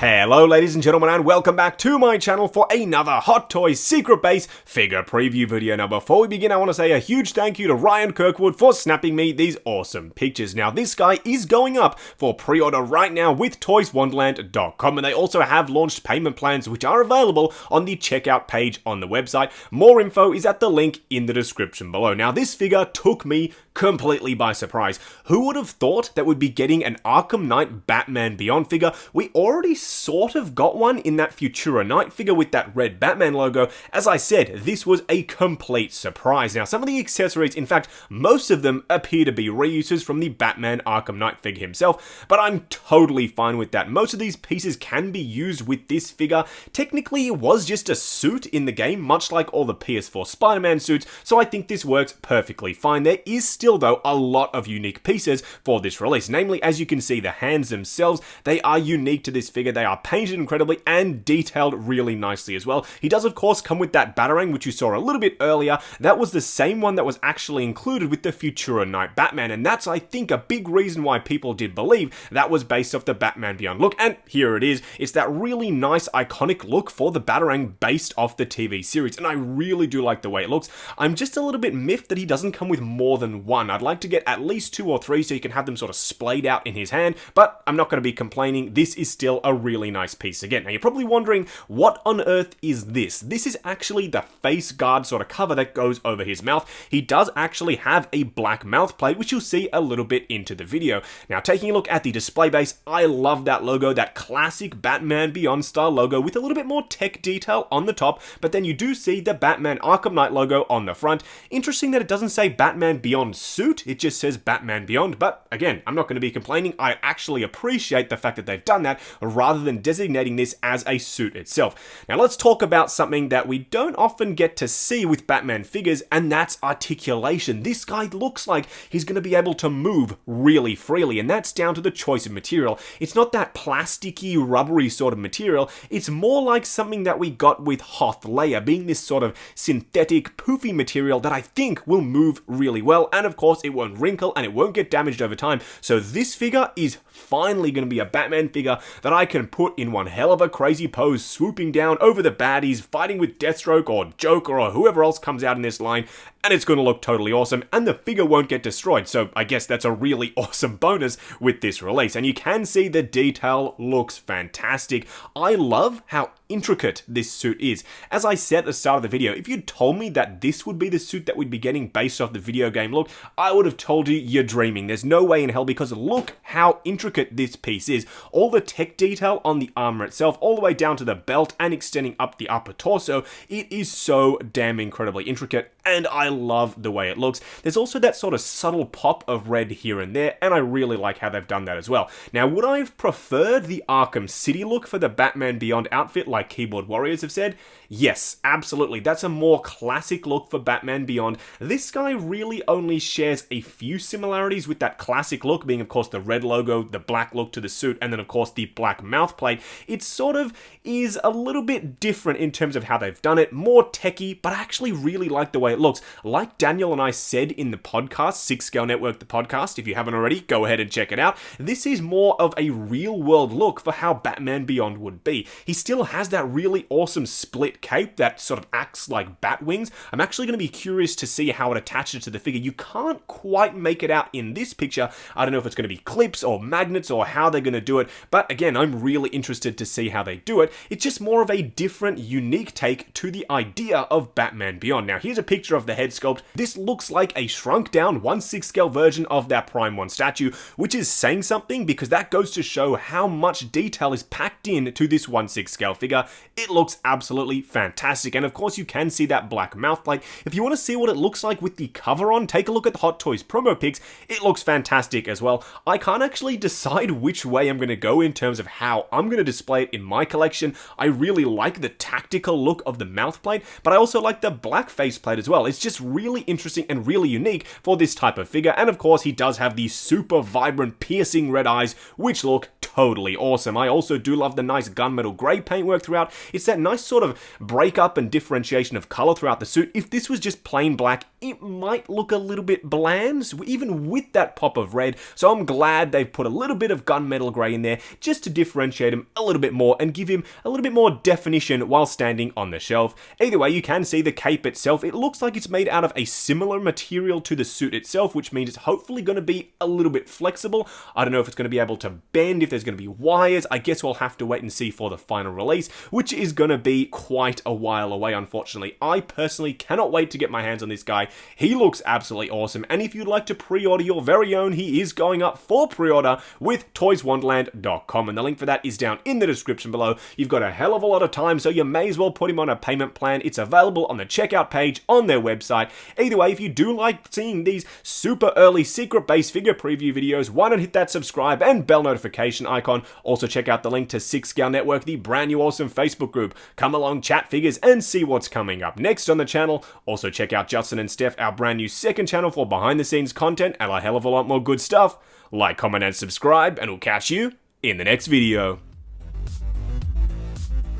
Hello ladies and gentlemen, and welcome back to my channel for another Hot Toys Secret Base figure preview video. Now before we begin, I want to say a huge thank you to Ryan Kirkwood for snapping me these awesome pictures. Now this guy is going up for pre-order right now with toyswonderland.com, and they also have launched payment plans which are available on the checkout page on the website. More info is at the link in the description below. Now this figure took me completely by surprise. Who would have thought that we'd be getting an Arkham Knight Batman Beyond figure? We already sort of got one in that Futura Knight figure with that red Batman logo. As I said, this was a complete surprise. Now some of the accessories, in fact most of them, appear to be reuses from the Batman Arkham Knight figure himself, but I'm totally fine with that. Most of these pieces can be used with this figure. Technically it was just a suit in the game, much like all the PS4 Spider-Man suits, so I think this works perfectly fine. There is still though a lot of unique pieces for this release, namely as you can see the hands themselves, they are unique to this figure. They are painted incredibly and detailed really nicely as well. He does of course come with that Batarang which you saw a little bit earlier. That was the same one that was actually included with the Futura Knight Batman, and that's I think a big reason why people did believe that was based off the Batman Beyond look, and here it is. It's that really nice iconic look for the Batarang based off the TV series, and I really do like the way it looks. I'm just a little bit miffed that he doesn't come with more than one. I'd like to get at least 2 or 3 so you can have them sort of splayed out in his hand, but I'm not going to be complaining. This is still a really nice piece again. Now you're probably wondering, what on earth is this? This is actually the face guard sort of cover that goes over his mouth. He does actually have a black mouth plate, which you'll see a little bit into the video. Now taking a look at the display base, I love that logo, that classic Batman Beyond style logo with a little bit more tech detail on the top, but then you do see the Batman Arkham Knight logo on the front. Interesting that it doesn't say Batman Beyond suit, it just says Batman Beyond, but again, I'm not going to be complaining. I actually appreciate the fact that they've done that rather than designating this as a suit itself. Now let's talk about something that we don't often get to see with Batman figures, and that's articulation. This guy looks like he's going to be able to move really freely, and that's down to the choice of material. It's not that plasticky, rubbery sort of material. It's more like something that we got with Hoth Leia, being this sort of synthetic, poofy material that I think will move really well, and of course it won't wrinkle and it won't get damaged over time. So this figure is finally going to be a Batman figure that I can put in one hell of a crazy pose, swooping down over the baddies, fighting with Deathstroke or Joker or whoever else comes out in this line, and it's going to look totally awesome, and the figure won't get destroyed, so I guess that's a really awesome bonus with this release. And you can see the detail looks fantastic. I love how intricate this suit is. As I said at the start of the video, if you'd told me that this would be the suit that we'd be getting based off the video game look, I would have told you you're dreaming. There's no way in hell, because look how intricate this piece is. All the tech detail on the armor itself, all the way down to the belt and extending up the upper torso, it is so damn incredibly intricate, and I love the way it looks. There's also that sort of subtle pop of red here and there, and I really like how they've done that as well. Now, would I have preferred the Arkham City look for the Batman Beyond outfit like Keyboard Warriors have said? Yes, absolutely. That's a more classic look for Batman Beyond. This guy really only shares a few similarities with that classic look, being of course the red logo, the black look to the suit, and then of course the black mouth plate. It sort of is a little bit different in terms of how they've done it, more techie, but I actually really like the way it looks. Like Daniel and I said in the podcast, 6 Scale Network the podcast, if you haven't already, go ahead and check it out. This is more of a real world look for how Batman Beyond would be. He still has that really awesome split cape that sort of acts like bat wings. I'm actually going to be curious to see how it attaches to the figure. You can't quite make it out in this picture. I don't know if it's going to be clips or magnets or how they're going to do it, but again, I'm really interested to see how they do it. It's just more of a different, unique take to the idea of Batman Beyond. Now, here's a picture of the head sculpt. This looks like a shrunk down 1/6 scale version of that Prime 1 statue, which is saying something because that goes to show how much detail is packed in to this 1/6 scale figure. It looks absolutely fantastic, and of course you can see that black mouth plate. If you want to see what it looks like with the cover on, take a look at the Hot Toys promo pics. It looks fantastic as well. I can't actually decide which way I'm going to go in terms of how I'm going to display it in my collection. I really like the tactical look of the mouth plate, but I also like the black face plate as well. It's just really interesting and really unique for this type of figure, and of course he does have these super vibrant piercing red eyes which look totally awesome. I also do love the nice gunmetal grey paintwork throughout. It's that nice sort of breakup and differentiation of colour throughout the suit. If this was just plain black, it might look a little bit bland, even with that pop of red. So I'm glad they've put a little bit of gunmetal grey in there just to differentiate him a little bit more and give him a little bit more definition while standing on the shelf. Either way, you can see the cape itself. It looks like it's made out of a similar material to the suit itself, which means it's hopefully going to be a little bit flexible. I don't know if it's going to be able to bend, if there's going to be wires. I guess we'll have to wait and see for the final release, which is going to be quite a while away, unfortunately. I personally cannot wait to get my hands on this guy. He looks absolutely awesome, and if you'd like to pre-order your very own, he is going up for pre-order with toyswonderland.com, and the link for that is down in the description below. You've got a hell of a lot of time, so you may as well put him on a payment plan. It's available on the checkout page on their website. Either way, if you do like seeing these super early secret base figure preview videos, why not hit that subscribe and bell notification icon. Also check out the link to 6 Scale Network, the brand new awesome Facebook group. Come along, chat figures, and see what's coming up next on the channel. Also check out Justin and Steph, our brand new second channel for behind the scenes content and a hell of a lot more good stuff. Like, comment, and subscribe, and we'll catch you in the next video.